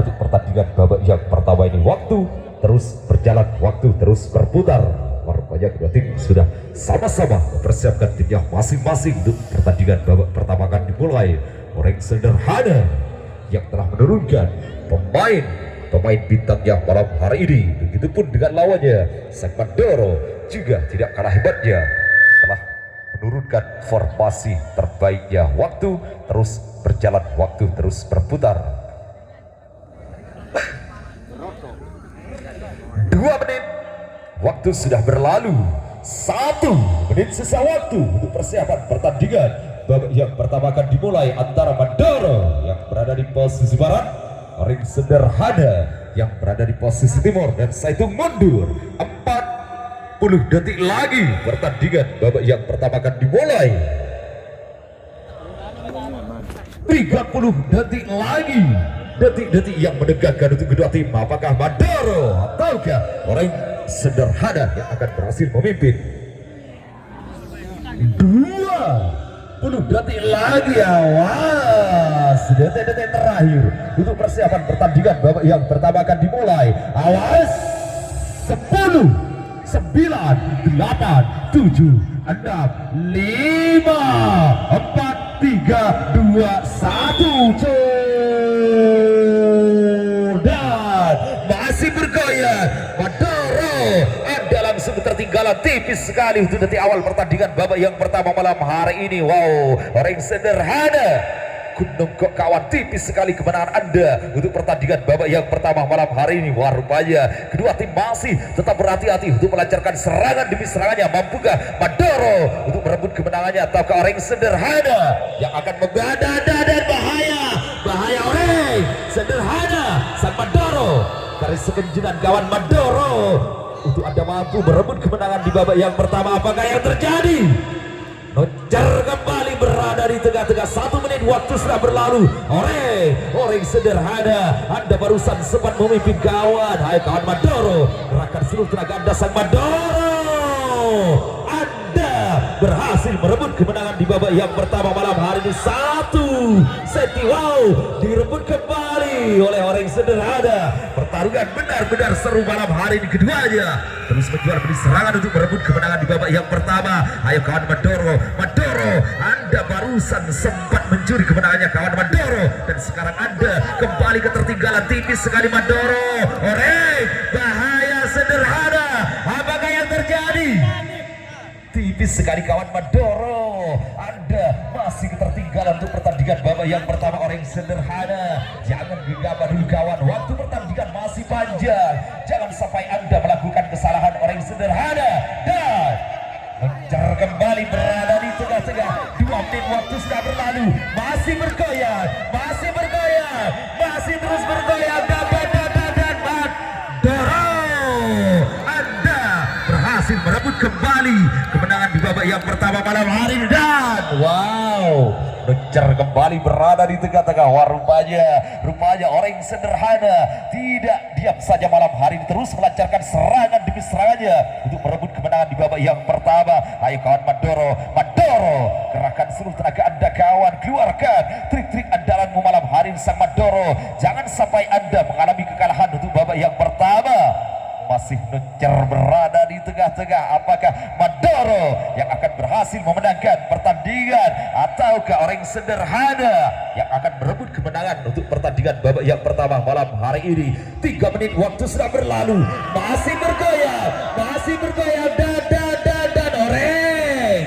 untuk pertandingan babak yang pertama ini. Waktu terus berjalan, waktu terus berputar. Rupanya kedua tim sudah sama-sama mempersiapkan timnya masing-masing untuk pertandingan babak pertama akan dimulai. Orang sederhana yang telah menurunkan pemain bintangnya malam hari ini. Begitupun dengan lawannya, Sang Mandoro juga tidak kalah hebatnya, telah menurunkan formasi terbaiknya. Waktu terus berjalan, waktu terus berputar. 2 menit waktu sudah berlalu. 1 menit sisa waktu untuk persiapan pertandingan babak yang pertama akan dimulai antara Mandoro yang berada di posisi barat, Ring Sederhana yang berada di posisi timur, dan Saitung mundur. 40 detik lagi pertandingan babak yang pertama akan dimulai. 30 detik lagi, detik-detik yang menegangkan untuk kedua tim. Apakah Mandoro ataukah Ring Sederhana yang akan berhasil memimpin? 20 detik lagi, awas, detik-detik terakhir untuk persiapan pertandingan babak yang pertama akan dimulai. Awas, 10, 9, 8, 7, 6, 5, 4, 3, 2, 1, dan masih bergoyang. Mandoro Anda langsung ketertinggalan tipis sekali untuk detik awal pertandingan babak yang pertama malam hari ini. Wow, Ring Sederhana Gunung kok kawan, tipis sekali kemenangan Anda untuk pertandingan babak yang pertama malam hari ini. Wah, rupanya kedua tim masih tetap berhati-hati untuk melancarkan serangan demi serangannya. Mampukah Mandoro untuk merebut kemenangannya ataukah Ring Sederhana yang akan membadada, dan bahaya Ring Sederhana Sang Mandoro dari sekenjunan kawan Mandoro untuk Anda mampu merebut kemenangan di babak yang pertama. Apakah yang terjadi? Nocer kembali berada di tengah-tengah. 1 menit waktu sudah berlalu. Ring Sederhana, Anda barusan sempat memimpin kawan. Hai kawan Mandoro, gerakan seluruh tenaga Anda Sang Mandoro. Anda berhasil merebut kemenangan di babak yang pertama malam hari ini. 1 seti, wow, direbut kembali oleh Ring Sederhana. Pertarungan benar-benar seru malam hari ini. Keduanya terus menjual beli serangan untuk merebut kemenangan di babak yang pertama. Ayo kawan Mandoro, Anda barusan sempat mencuri kemenangannya kawan Mandoro, dan sekarang Anda kembali ketertinggalan tipis sekali Mandoro. Bahaya Sederhana, apakah yang terjadi? Tipis sekali kawan Mandoro, Anda masih ketertinggalan untuk pertandingan babak yang pertama. Ring Sederhana, jangan gegabah dulu kawan, waktu pertandingan masih panjang. Jangan sampai Anda melakukan kesalahan. Ring Sederhana dan mencar kembali berada di tengah-tengah. 2 menit waktu sudah berlalu, masih bergoyang, masih terus bergoyang. Dan Mandoro, Anda berhasil merebut kembali kemenangan di babak yang pertama malam hari ini. Dan wow, mencar kembali berada di tengah-tengah. Wah, rupanya Ring Sederhana tidak diam saja malam hari ini, terus melancarkan serangan demi serangannya untuk merebut kemenangan di babak yang pertama. Ayo kawan Mandoro, gerakan seluruh tenaga Anda kawan, keluarkan trik-trik andalanmu malam hari ini Sang Mandoro. Jangan sampai Anda mengalami kekalahan untuk babak yang pertama. Masih mencar berada di tengah-tengah. Apakah Mandoro yang akan berhasil memenangkan pertandingan ataukah Ring Sederhana yang akan berebut kemenangan untuk pertandingan babak yang pertama malam hari ini? 3 menit waktu sudah berlalu, masih bergoyang dan Ring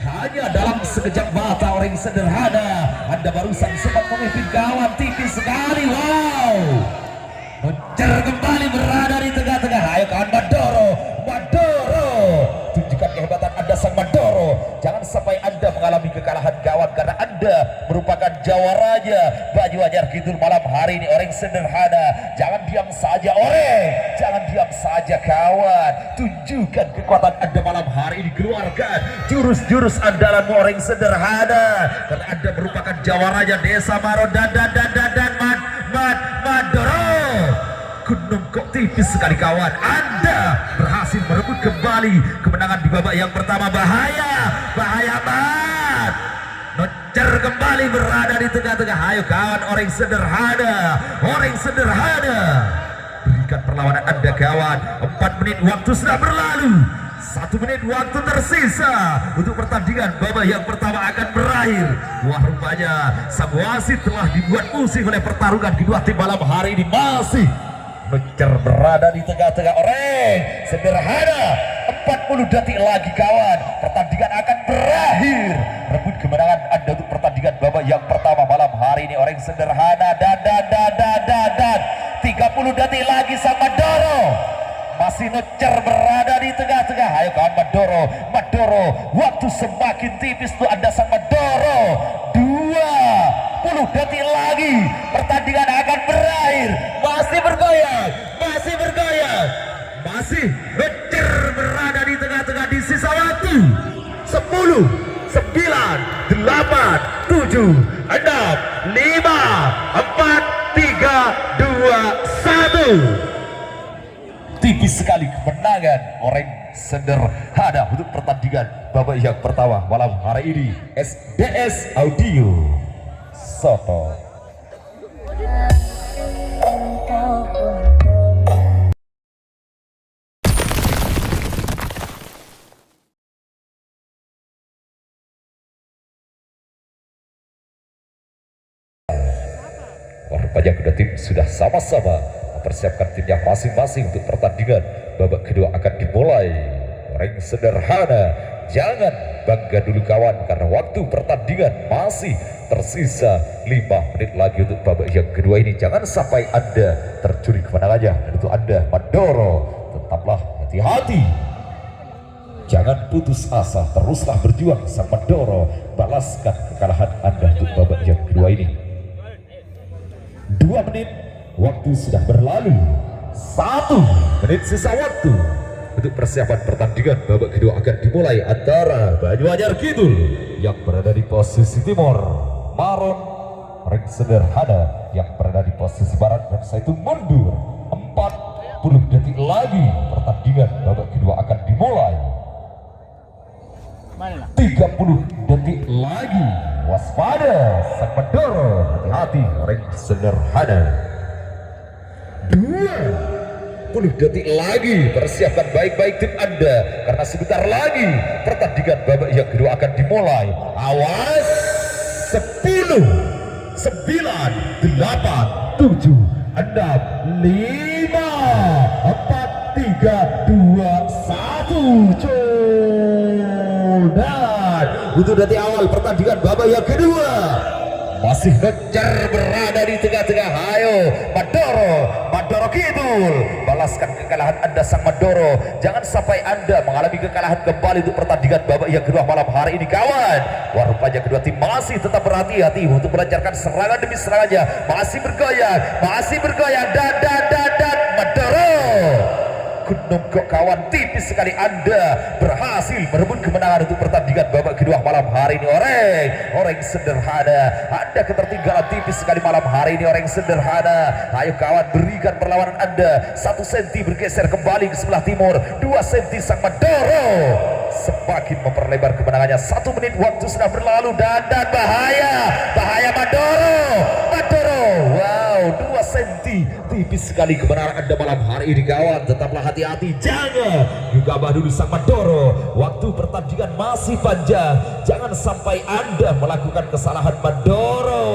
hanya dalam sekejap mata. Ring Sederhana, Anda barusan sempat memimpin kawan tipis sekali. Wow, mencar kembali berada di tengah-tengah. Ayo kawan Mandoro, tunjukkan kehebatan Anda Sang Mandoro. Jangan sampai Anda mengalami kekalahan kawan, karena Anda merupakan jawaranya baju Anyar Kidul malam hari ini. Ring Sederhana, jangan diam saja kawan, tunjukkan kekuatan Anda malam hari ini. Keluarkan jurus-jurus andalanmu Ring Sederhana, karena Anda merupakan jawaranya Desa Maro dan Mandoro. Gunung kok tipis sekali kawan, Anda berhasil merebut kembali kemenangan di babak yang pertama. Bahaya banget. ngejar kembali berada di tengah-tengah. Ayo kawan, orang sederhana, orang sederhana. Berikan perlawanan Anda kawan. 4 menit waktu sudah berlalu. 1 menit waktu tersisa untuk pertandingan babak yang pertama akan berakhir. Wah, rupanya sang wasit telah dibuat pusing oleh pertarungan kedua tim malam hari ini. Masih mengejar berada di tengah-tengah orang sederhana. 40 detik lagi kawan, pertandingan akan berakhir. Rebut kemenangan Anda untuk pertandingan babak yang pertama malam hari ini. Orang sederhana dan 30 detik lagi sang Madoro masih ngejar berada di tengah-tengah. Ayo kawan, Madoro, waktu semakin tipis tuh Anda sang Madoro. 20 detik lagi pertandingan akan berakhir. Masih bergoyang, masih ngejar berada di tengah-tengah di sisa waktu 10, 9, 8, 7, 6, 5, 4, 3, 2, 1. Tipis sekali kemenangan orang sederhana untuk pertandingan babak yang pertama malam hari ini. SDS Audio Soto. Rupanya kedua tim sudah sama-sama mempersiapkan timnya masing-masing untuk pertandingan babak kedua akan dimulai. Orang sederhana, jangan bangga dulu kawan, karena waktu pertandingan masih tersisa 5 menit lagi untuk babak yang kedua ini. Jangan sampai Anda tercuri kemenangannya. Dan untuk Anda Madoro, tetaplah hati-hati, jangan putus asa, teruslah berjuang sang Madoro. Balaskan kekalahan Anda untuk babak yang kedua ini. 2 menit waktu sudah berlalu. 1 menit sisa waktu untuk persiapan pertandingan babak kedua akan dimulai antara Banyuanyar Kidul yang berada di posisi timur, Maron orang sederhana yang berada di posisi barat, dan saya itu mundur. 40 detik lagi pertandingan babak kedua akan dimulai. 30 detik lagi. Waspada sang Madoro, hati-hati orang sederhana. 20 detik lagi, persiapkan baik-baik tim Anda, karena sebentar lagi pertandingan babak yang kedua akan dimulai. Awas. 10, 9, 8, 7, 6, 5, 4, 3, 2, 1. Dan untuk detik awal pertandingan babak yang kedua masih ngejar berada di tengah-tengah. Ayo Madoro Kidul, balaskan kekalahan Anda sang Madoro. Jangan sampai Anda mengalami kekalahan kembali untuk pertandingan babak yang kedua malam hari ini kawan. Wah, rupanya kedua tim masih tetap berhati-hati untuk melancarkan serangan demi serangannya. Masih bergoyang dan Madoro Gunung kok kawan, tipis sekali Anda berhasil merebut kemenangan untuk pertandingan babak kedua malam hari ini. Orang sederhana, Anda ketertinggalan tipis sekali malam hari ini. Orang sederhana, ayo kawan, berikan perlawanan Anda. 1 senti bergeser kembali ke sebelah timur, 2 senti sang Madoro semakin memperlebar kemenangannya. 1 menit waktu sudah berlalu dan bahaya Madoro. Wow, 2 senti tipis sekali kemenangan Anda malam hari ini kawan. Tetaplah hati-hati, jangan gegabah dulu sang Madoro. Waktu pertandingan masih panjang, jangan sampai Anda melakukan kesalahan Madoro.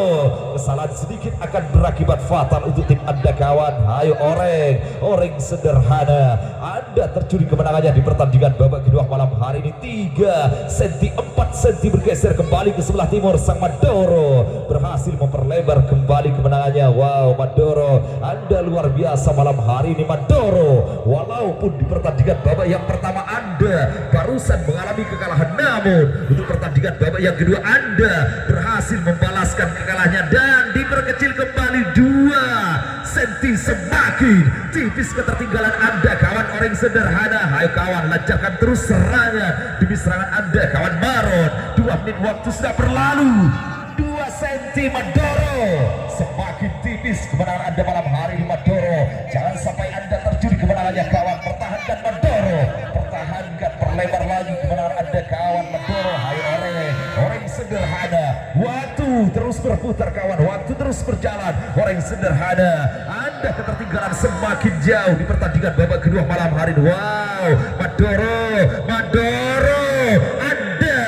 Kesalahan sedikit akan berakibat fatal untuk tim Anda kawan. Ayo orang sederhana, Anda tercuri kemenangannya di pertandingan babak kedua malam hari ini. 3 senti, 4 senti bergeser kembali ke sebelah timur. Sang Madoro berhasil memperlebar kembali kemenangannya. Wow, Madoro, Anda luar biasa malam hari ini Madoro. Walaupun di pertandingan babak yang pertama Anda barusan mengalami kekalahan, namun untuk pertandingan babak yang kedua Anda berhasil membalaskan kekalahannya dan diperkecil kembali 2 senti. Semakin tipis ketertinggalan Anda kawan orang sederhana. Ayo kawan, lancarkan terus serangan demi serangan Anda kawan Maron. 2 menit waktu sudah berlalu. 2 senti Madoro, semakin tipis kemenangan Anda malam hari ini Madoro. Jangan sampai Anda tercuri kemenangannya kawan. Pertahankan Madoro, pertahankan, perlebar lagi kemenangan Anda kawan Madoro. Hai orang sederhana. terus berjalan. Orang sederhana, Anda ketertinggalan semakin jauh di pertandingan babak kedua malam hari ini. Wow, Madoro, Anda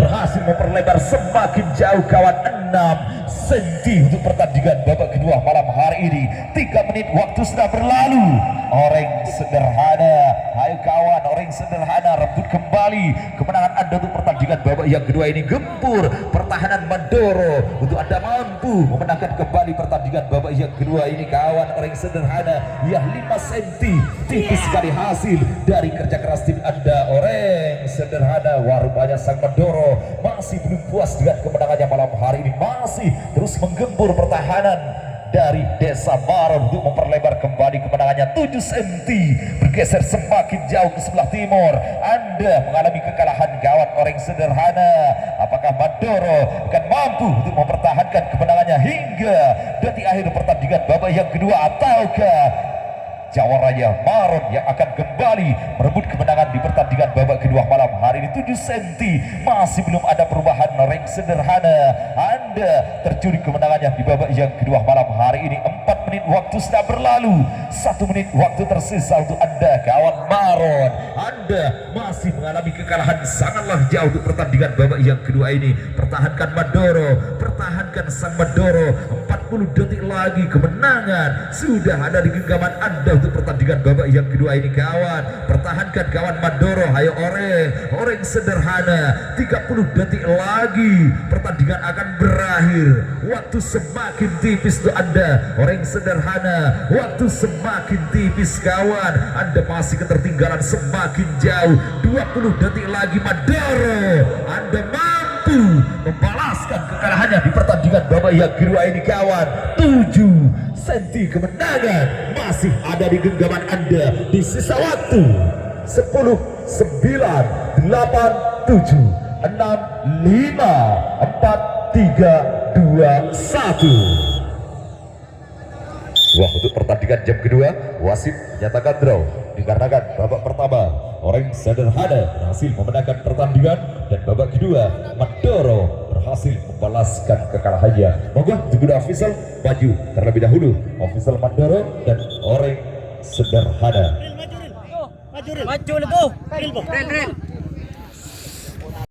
berhasil memperlebar semakin jauh kawan, 6 cm untuk pertandingan babak kedua malam hari ini. 3 menit waktu sudah berlalu. Orang sederhana, ayo kawan, orang sederhana rebut kembali kemenangan Anda untuk pertandingan babak yang kedua ini. Gempur pertahanan Madoro untuk Anda mampu memenangkan kembali pertandingan babak yang kedua ini kawan. Orang sederhana ya 5 cm, tipis sekali hasil dari kerja keras tim Anda. Orang sederhana, rupanya sang Madoro masih belum puas dengan kemenangannya malam hari ini, masih terus menggempur pertahanan dari Desa Maron untuk memperlebar kembali kemenangannya. 7 cm bergeser semakin jauh ke sebelah timur. Anda mengalami kekalahan gawat orang sederhana. Apakah Madoro akan mampu untuk mempertahankan kemenangannya hingga detik akhir pertandingan babak yang kedua, ataukah Jawa Raya Maron yang akan kembali merebut kemenangan di pertandingan babak kedua malam hari ini? 7 cm masih belum ada perubahan. Orang sederhana, Anda tercuri kemenangannya di babak yang kedua malam hari ini. 4 menit waktu sudah berlalu, 1 menit waktu tersisa untuk Anda kawan Maron. Anda masih mengalami kekalahan sangatlah jauh untuk pertandingan babak yang kedua ini. Pertahankan Madoro, pertahankan sang Madoro. 40 detik lagi kemenangan sudah ada di genggaman Anda untuk pertandingan babak yang kedua ini kawan. Pertahankan kawan Madoro, ayo orang sederhana. 30 detik lagi pertandingan akan berakhir. Waktu semakin tipis untuk Anda orang sederhana, waktu semakin tipis kawan. Anda masih ketertinggalan semakin jauh. 20 detik lagi Madoro, Anda mampu membalaskan kekalahannya di pertandingan babak yang kedua ini kawan. 7 cm kemenangan masih ada di genggaman Anda di sisa waktu 10, 9, 8, 7, 6, 5, 4, 3, 2, 1. Wah, untuk pertandingan jam kedua wasit menyatakan draw dikarenakan babak pertama orang sederhana berhasil memenangkan pertandingan dan babak kedua Madoro berhasil membalaskan kekalahannya. Moga juga official maju terlebih dahulu, official Madoro dan orang sederhana. Maju, Ril. Maju, Ril.